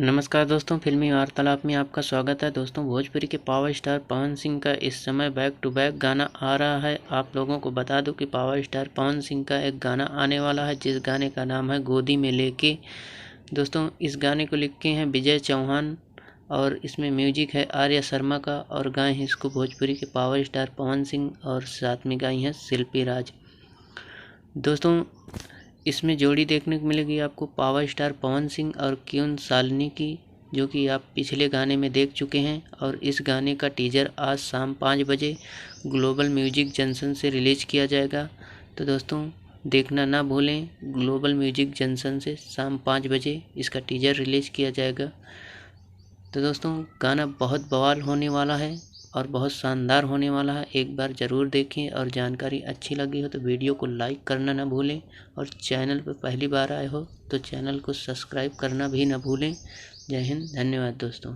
नमस्कार दोस्तों, फिल्मी वार्तालाप में आपका स्वागत है। दोस्तों, भोजपुरी के पावर स्टार पवन सिंह का इस समय बैक टू बैक गाना आ रहा है। आप लोगों को बता दूं कि पावर स्टार पवन सिंह का एक गाना आने वाला है, जिस गाने का नाम है गोदी में लेके। दोस्तों, इस गाने को लिखे हैं विजय चौहान और इसमें म्यूजिक है आर्या शर्मा का, और गाए हैं इसको भोजपुरी के पावर स्टार पवन सिंह और साथ में गाई हैं शिल्पी राज। दोस्तों, इसमें जोड़ी देखने को मिलेगी आपको पावर स्टार पवन सिंह और क्यून सालनी की, जो कि आप पिछले गाने में देख चुके हैं। और इस गाने का टीजर आज शाम 5 बजे ग्लोबल म्यूजिक जंक्शन से रिलीज किया जाएगा। तो दोस्तों, देखना ना भूलें, ग्लोबल म्यूजिक जंक्शन से शाम 5 बजे इसका टीजर रिलीज किया जाएगा। तो दोस्तों, गाना बहुत बवाल होने वाला है और बहुत शानदार होने वाला है। एक बार ज़रूर देखें, और जानकारी अच्छी लगी हो तो वीडियो को लाइक करना ना भूलें, और चैनल पर पहली बार आए हो तो चैनल को सब्सक्राइब करना भी ना भूलें। जय हिंद, धन्यवाद दोस्तों।